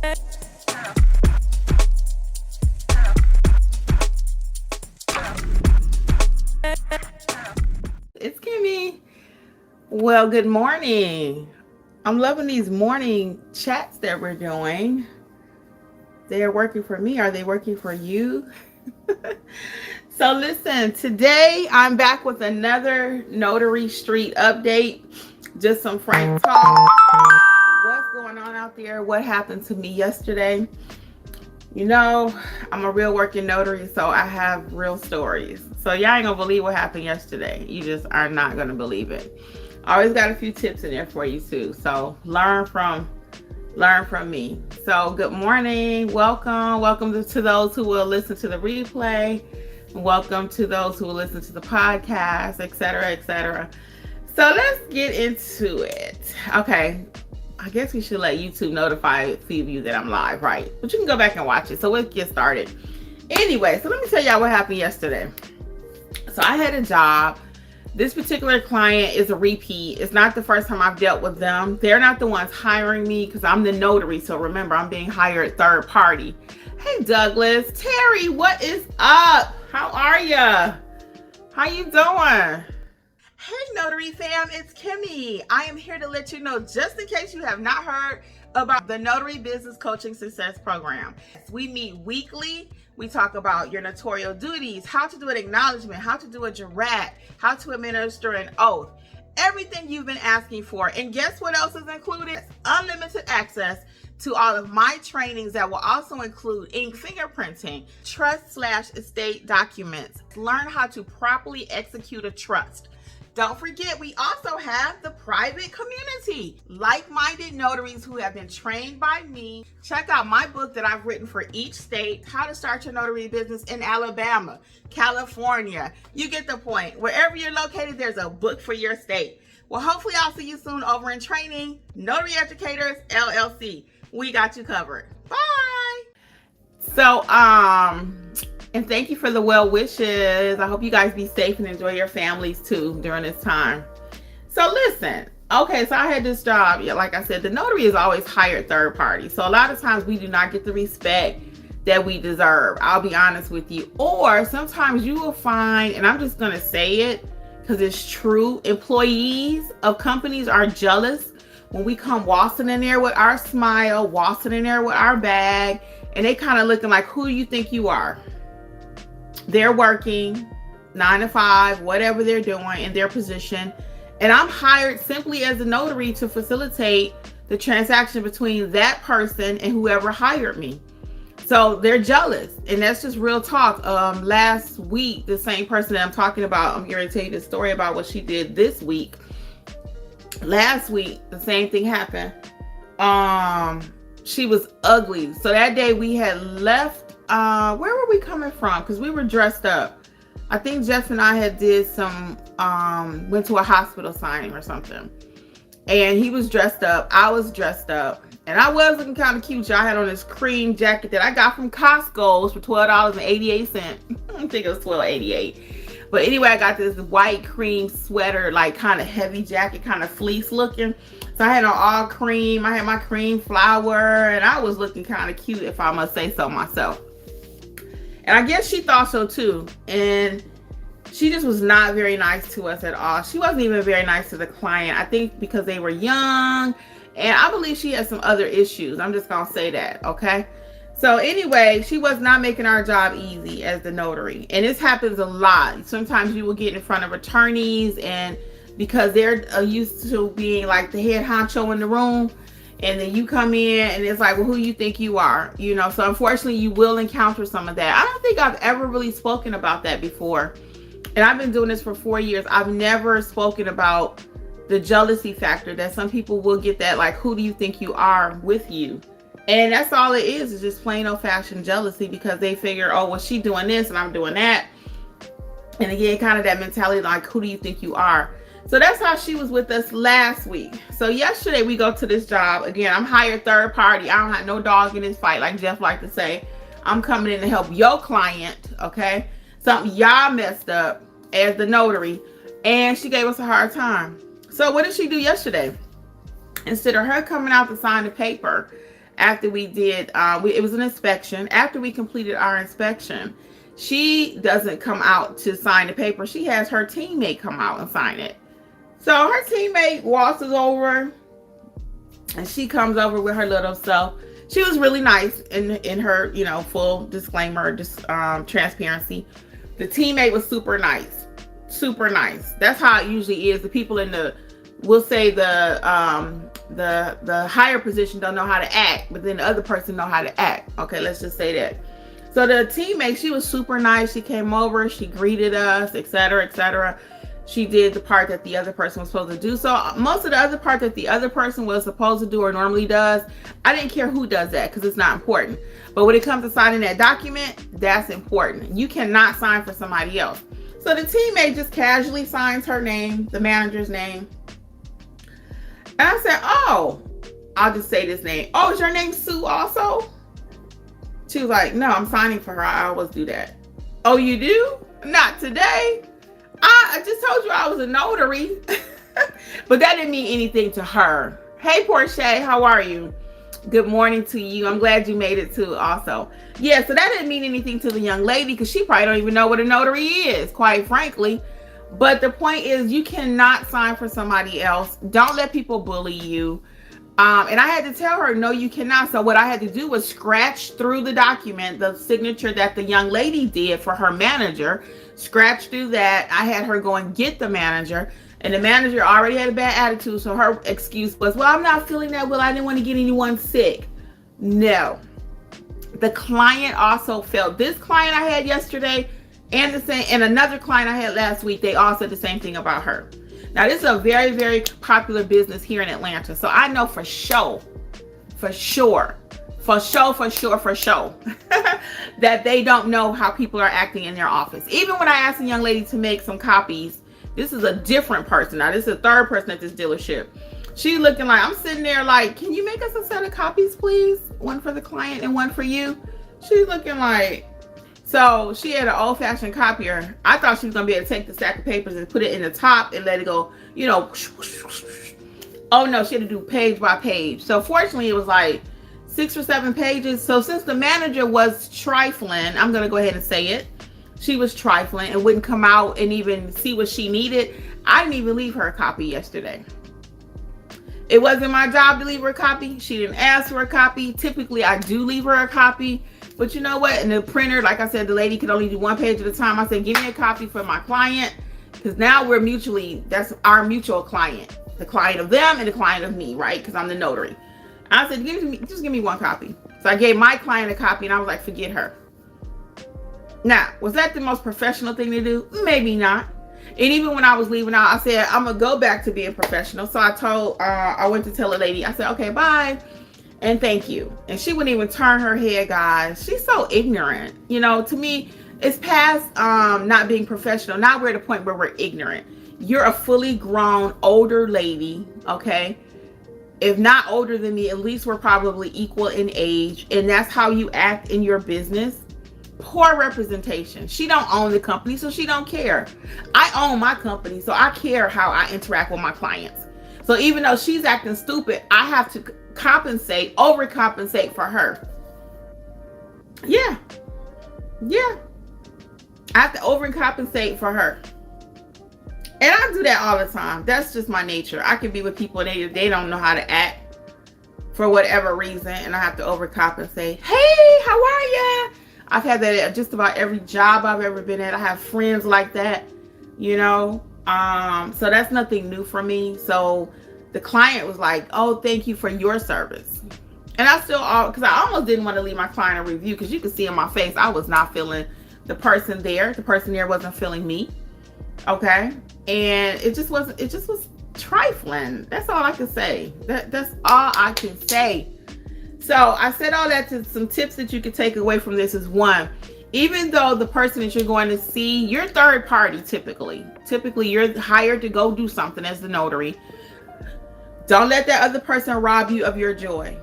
It's Kimmy. Well, good morning. I'm loving these morning chats that we're doing. They are working for me. Are they working for you? So listen, today I'm back with another Notary Street update. Just some frank talk. What's going on out there? What happened to me yesterday? You know, I'm a real working notary, so I have real stories. So y'all ain't gonna believe what happened yesterday. You just are not gonna believe it. I always got a few tips in there for you too. So learn from me. So good morning. Welcome to those who will listen to the replay. Welcome to those who will listen to the podcast, etc., etc. So let's get into it. Okay. I guess we should let YouTube notify a few of you that I'm live, right? But you can go back and watch it. So let's get started. Anyway, so let me tell y'all what happened yesterday. So I had a job. This particular client is a repeat. It's not the first time I've dealt with them. They're not the ones hiring me because I'm the notary. So remember, I'm being hired third party. Hey, Douglas. Terry, what is up? How are ya? How you doing? Hey Notary fam, it's Kimmy. I am here to let you know, just in case you have not heard about the Notary Business Coaching Success Program. We meet weekly. We talk about your notarial duties, how to do an acknowledgement, how to do a jurat, how to administer an oath, everything you've been asking for. And guess what else is included? Unlimited access to all of my trainings that will also include ink fingerprinting, trust/estate documents, learn how to properly execute a trust. Don't forget, we also have the private community, like-minded notaries who have been trained by me. Check out my book that I've written for each state, How to Start Your Notary Business in Alabama, California. You get the point. Wherever you're located, there's a book for your state. Well, hopefully I'll see you soon over in training. Notary Educators, LLC. We got you covered. Bye. So, and thank you for the well wishes. I hope you guys be safe and enjoy your families too during this time. So listen, okay, so I had this job. Yeah, like I said, the notary is always hired third party. So a lot of times we do not get the respect that we deserve. I'll be honest with you. Or sometimes you will find, and I'm just going to say it because it's true, employees of companies are jealous when we come waltzing in there with our smile, waltzing in there with our bag, and they kind of looking like, who do you think you are? They're working 9 to 5, whatever they're doing in their position. And I'm hired simply as a notary to facilitate the transaction between that person and whoever hired me. So they're jealous. And that's just real talk. Last week, the same person that I'm talking about, I'm going to tell you the story about what she did this week. Last week, the same thing happened. She was ugly. So that day we had left. Where were we coming from? Because we were dressed up. I think Jeff and I had did some, went to a hospital signing or something. And he was dressed up. I was dressed up. And I was looking kind of cute. Y'all had on this cream jacket that I got from Costco's for $12.88. I think it was $12.88. But anyway, I got this white cream sweater, like kind of heavy jacket, kind of fleece looking. So I had on all cream. I had my cream flower. And I was looking kind of cute, if I must say so myself. And I guess she thought so too. And she just was not very nice to us at all. She wasn't even very nice to the client. I think because they were young. And I believe she had some other issues. I'm just going to say that, okay? So anyway, she was not making our job easy as the notary. And this happens a lot. Sometimes you will get in front of attorneys, and because they're used to being like the head honcho in the room, and then you come in and it's like, well, who you think you are? You know, so unfortunately you will encounter some of that. I don't think I've ever really spoken about that before. And I've been doing this for 4 years. I've never spoken about the jealousy factor that some people will get, that like, who do you think you are with you? And that's all it is just plain old fashioned jealousy, because they figure, oh, well, she doing this and I'm doing that. And again, kind of that mentality like, who do you think you are? So that's how she was with us last week. So yesterday we go to this job. Again, I'm hired third party. I don't have no dog in this fight, like Jeff like to say. I'm coming in to help your client, okay? Something y'all messed up as the notary. And she gave us a hard time. So what did she do yesterday? Instead of her coming out to sign the paper after we did, it was an inspection. After we completed our inspection, she doesn't come out to sign the paper. She has her teammate come out and sign it. So her teammate waltzes over, and she comes over with her little self. She was really nice in her, full disclaimer, transparency. The teammate was super nice, super nice. That's how it usually is. The people we'll say the higher position don't know how to act, but then the other person know how to act. Okay, let's just say that. So the teammate, she was super nice. She came over, she greeted us, etc., etc. She did the part that the other person was supposed to do. So most of the other part that the other person was supposed to do or normally does, I didn't care who does that because it's not important. But when it comes to signing that document, that's important. You cannot sign for somebody else. So the teammate just casually signs her name, the manager's name. And I said, oh, I'll just say this name. Oh, is your name Sue also? She was like, no, I'm signing for her. I always do that. Oh, you do? Not today. I just told you I was a notary. But that didn't mean anything to her. Hey, Portia, how are you? Good morning to you. I'm glad you made it too also. Yeah, so that didn't mean anything to the young lady because she probably don't even know what a notary is, quite frankly. But the point is you cannot sign for somebody else. Don't let people bully you. And I had to tell her, no, you cannot. So what I had to do was scratch through the document, the signature that the young lady did for her manager, scratch through that. I had her go and get the manager, and the manager already had a bad attitude. So her excuse was, well, I'm not feeling that well. I didn't want to get anyone sick. No. The client also felt, this client I had yesterday and another client I had last week, they all said the same thing about her. Now, this is a very, very popular business here in Atlanta. So I know for sure, that they don't know how people are acting in their office. Even when I asked a young lady to make some copies, this is a different person. Now, this is a third person at this dealership. She's looking like, I'm sitting there like, can you make us a set of copies, please? One for the client and one for you. She's looking like, so she had an old-fashioned copier. I thought she was going to be able to take the stack of papers and put it in the top and let it go, Oh, no, she had to do page by page. So fortunately, it was like 6 or 7 pages. So since the manager was trifling, I'm going to go ahead and say it. She was trifling and wouldn't come out and even see what she needed. I didn't even leave her a copy yesterday. It wasn't my job to leave her a copy. She didn't ask for a copy. Typically, I do leave her a copy. But you know what? In the printer, like I said, the lady could only do 1 page at a time. I said, give me a copy for my client. Because now that's our mutual client. The client of them and the client of me, right? Because I'm the notary. I said, just give me 1 copy. So I gave my client a copy and I was like, forget her. Now, was that the most professional thing to do? Maybe not. And even when I was leaving out, I said, I'm going to go back to being professional. So I went to tell a lady, I said, okay, bye. And thank you. And she wouldn't even turn her head, guys. She's so ignorant. To me, it's past not being professional. Now we're at a point where we're ignorant. You're a fully grown, older lady, okay? If not older than me, at least we're probably equal in age. And that's how you act in your business. Poor representation. She don't own the company, so she don't care. I own my company, so I care how I interact with my clients. So even though she's acting stupid, I have to overcompensate for her. Yeah. I have to overcompensate for her. And I do that all the time. That's just my nature. I can be with people and they don't know how to act for whatever reason, and I have to overcompensate. Hey, how are ya? I've had that at just about every job I've ever been at. I have friends like that, so that's nothing new for me. So the client was like, oh, thank you for your service. And I still, because I almost didn't want to leave my client a review, because you could see in my face, I was not feeling the person there. The person there wasn't feeling me. Okay. And it just was trifling. That's all I can say. That's all I can say. So I said all that to some tips that you could take away from this is, one, even though the person that you're going to see, you're third party typically you're hired to go do something as the notary. Don't let that other person rob you of your joy.